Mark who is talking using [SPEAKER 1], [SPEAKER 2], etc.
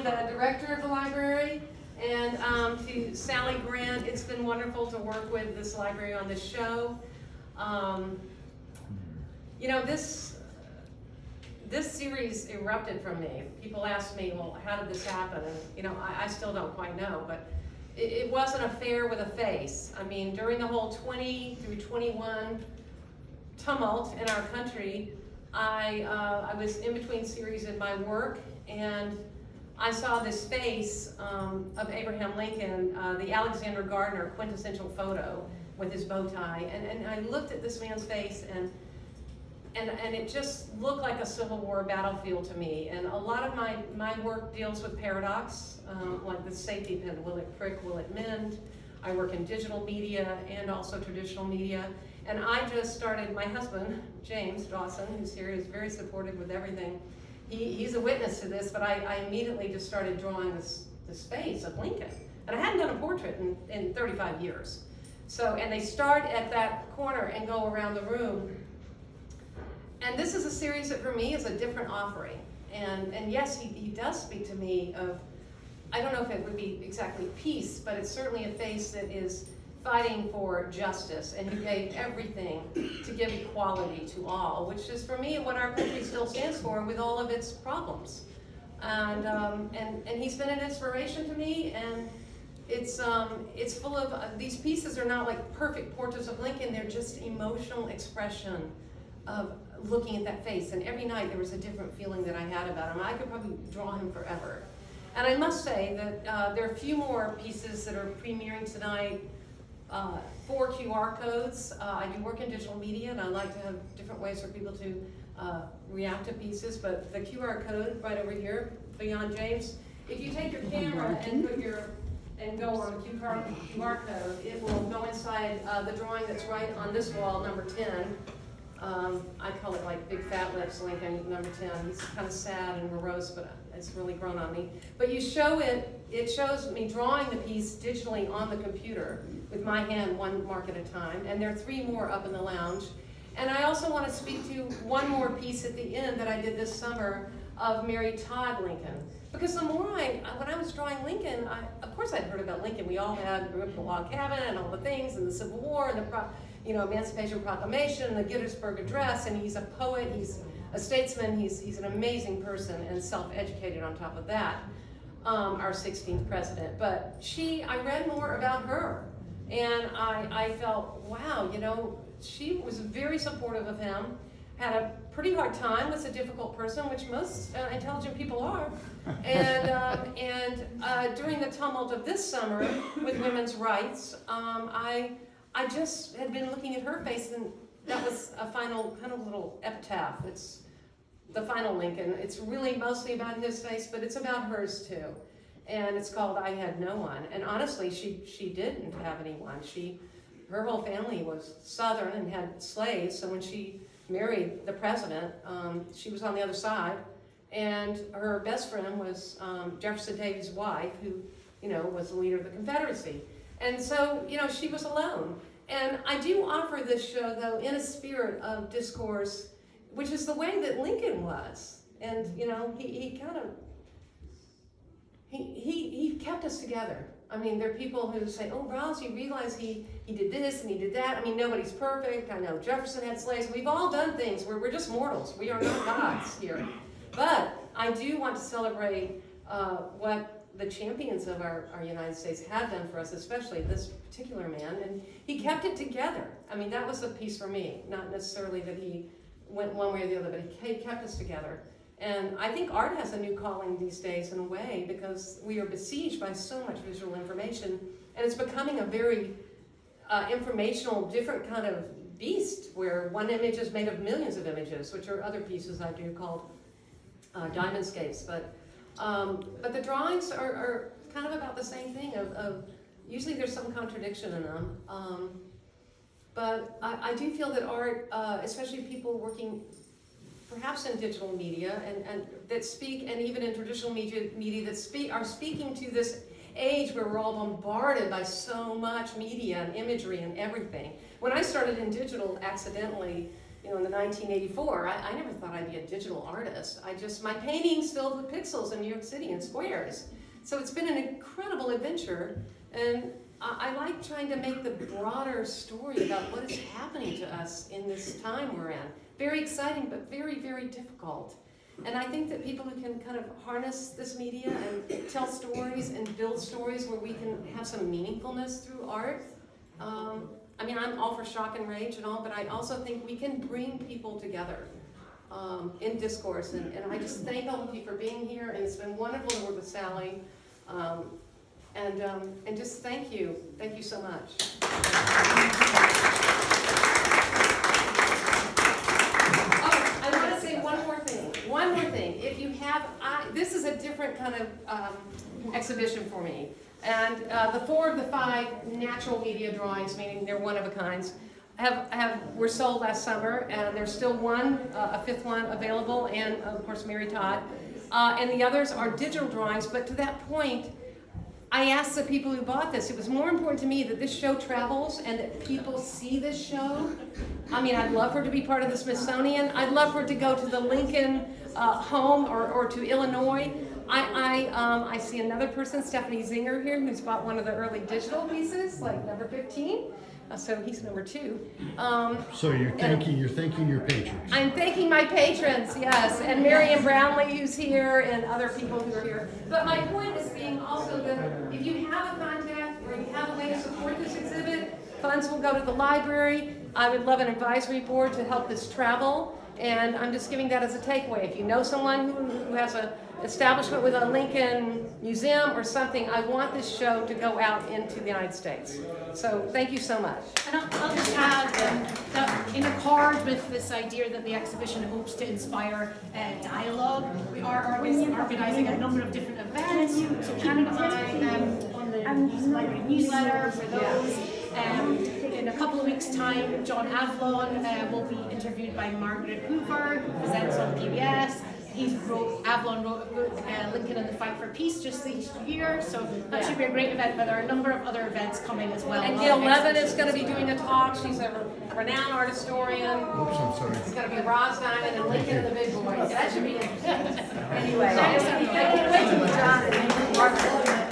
[SPEAKER 1] the director of the library, and to Sally Grant. It's been wonderful to work with this library on this show. You know, this series erupted from me. People ask me, well, how did this happen? And, you know, I still don't quite know, but it wasn't a fair with a face. I mean, during the whole 20 through 21 tumult in our country, I was in between series in my work, and I saw this face of Abraham Lincoln, the Alexander Gardner quintessential photo with his bow tie, and I looked at this man's face, and it just looked like a Civil War battlefield to me. And a lot of my work deals with paradox, like the safety pin, will it prick, will it mend? I work in digital media and also traditional media. And I just started, my husband, James Dawson, who's here, is very supportive with everything. He's a witness to this, but I immediately just started drawing this face of Lincoln. And I hadn't done a portrait in 35 years. So, and they start at that corner and go around the room. And this is a series that for me is a different offering. And yes, he does speak to me of, I don't know if it would be exactly peace, but it's certainly a face that is fighting for justice, and who gave everything to give equality to all, which is for me what our country still stands for with all of its problems. And he's been an inspiration to me, and it's full of, these pieces are not like perfect portraits of Lincoln, they're just emotional expression of looking at that face. And every night there was a different feeling that I had about him. I could probably draw him forever. And I must say that there are a few more pieces that are premiering tonight. 4 QR codes. I do work in digital media, and I like to have different ways for people to react to pieces, but the QR code right over here, beyond James, if you take your camera and go on the QR code, it will go inside the drawing that's right on this wall, number 10. I call it like Big Fat Lips Lincoln, number 10. He's kind of sad and morose, but it's really grown on me. But you show it shows me drawing the piece digitally on the computer with my hand, one mark at a time, and there are 3 more up in the lounge. And I also want to speak to one more piece at the end that I did this summer of Mary Todd Lincoln. Because the more when I was drawing Lincoln, of course I'd heard about Lincoln. We all grew up in the log cabin and all the things, and the Civil War, and the Emancipation Proclamation, and the Gettysburg Address, and he's a poet, he's a statesman, he's an amazing person, and self-educated on top of that, our 16th president. But I read more about her, and I felt, wow, she was very supportive of him, had a pretty hard time, was a difficult person, which most intelligent people are. And during the tumult of this summer with women's rights, I just had been looking at her face, and that was a final kind of little epitaph. It's the final Lincoln. It's really mostly about his face, but it's about hers too. And it's called I Had No One. And honestly, she didn't have anyone. Her whole family was Southern and had slaves, so when she married the president, she was on the other side. And her best friend was Jefferson Davis' wife, who, was the leader of the Confederacy. And so, she was alone. And I do offer this show, though, in a spirit of discourse, which is the way that Lincoln was. And, he kind of, he kept us together. I mean, there are people who say, oh, Roz, you realize he did this and he did that. I mean, nobody's perfect. I know Jefferson had slaves. We've all done things where we're just mortals. We are not gods here. But I do want to celebrate what the champions of our United States have done for us, especially this particular man, and he kept it together. I mean, that was the piece for me, not necessarily that he went one way or the other, but he kept us together. And I think art has a new calling these days in a way, because we are besieged by so much visual information, and it's becoming a very informational, different kind of beast, where one image is made of millions of images, which are other pieces I do called diamondscapes. But the drawings are kind of about the same thing. Of usually there's some contradiction in them. But I do feel that art, especially people working perhaps in digital media and that speak, and even in traditional media that are speaking to this age where we're all bombarded by so much media and imagery and everything. When I started in digital accidentally, you know, in the 1984, I never thought I'd be a digital artist. My paintings filled with pixels in New York City and squares. So it's been an incredible adventure, and I like trying to make the broader story about what is happening to us in this time we're in. Very exciting, but very, very difficult. And I think that people who can kind of harness this media and tell stories and build stories where we can have some meaningfulness through art. I mean, I'm all for shock and rage and all, but I also think we can bring people together in discourse. And I just thank all of you for being here, and it's been wonderful to work with Sally. And just thank you. Thank you so much. One more thing, if you have, this is a different kind of exhibition for me. And the 4 of the 5 natural media drawings, meaning they're one of a kinds, were sold last summer, and there's still a 5th one available, and of course Mary Todd. And the others are digital drawings, but to that point, I asked the people who bought this, it was more important to me that this show travels and that people see this show. I mean, I'd love for it to be part of the Smithsonian. I'd love for it to go to the Lincoln home or to Illinois. I see another person, Stephanie Zinger here, who's bought one of the early digital pieces, like number 15. So he's number 2.
[SPEAKER 2] So you're thanking your patrons.
[SPEAKER 1] I'm thanking my patrons, yes, and Marion Brownlee, who's here, and other people who are here. But my point is being also that if you have a contact or you have a way to support this exhibit, funds will go to the library. I would love an advisory board to help this travel, and I'm just giving that as a takeaway. If you know someone who has an establishment with a Lincoln museum or something, I want this show to go out into the United States. So thank you so much.
[SPEAKER 3] And I'll just add that in accord with this idea that the exhibition hopes to inspire dialogue, we are organising a number of different events. So keep an eye on the library newsletter for those. In a couple of weeks' time, John Avlon will be interviewed by Margaret Hoover, who presents on PBS. Avlon wrote a book, Lincoln and the Fight for Peace, just this year, so that should be a great event, but there are a number of other events coming as well.
[SPEAKER 1] And Gail Levin is going to be doing a talk. She's a renowned art historian.
[SPEAKER 2] Oops, I'm sorry.
[SPEAKER 1] It's going to be Roz Dimon and Lincoln and the Big Boys. That should be interesting. Anyway, I can't wait to meet John and Margaret.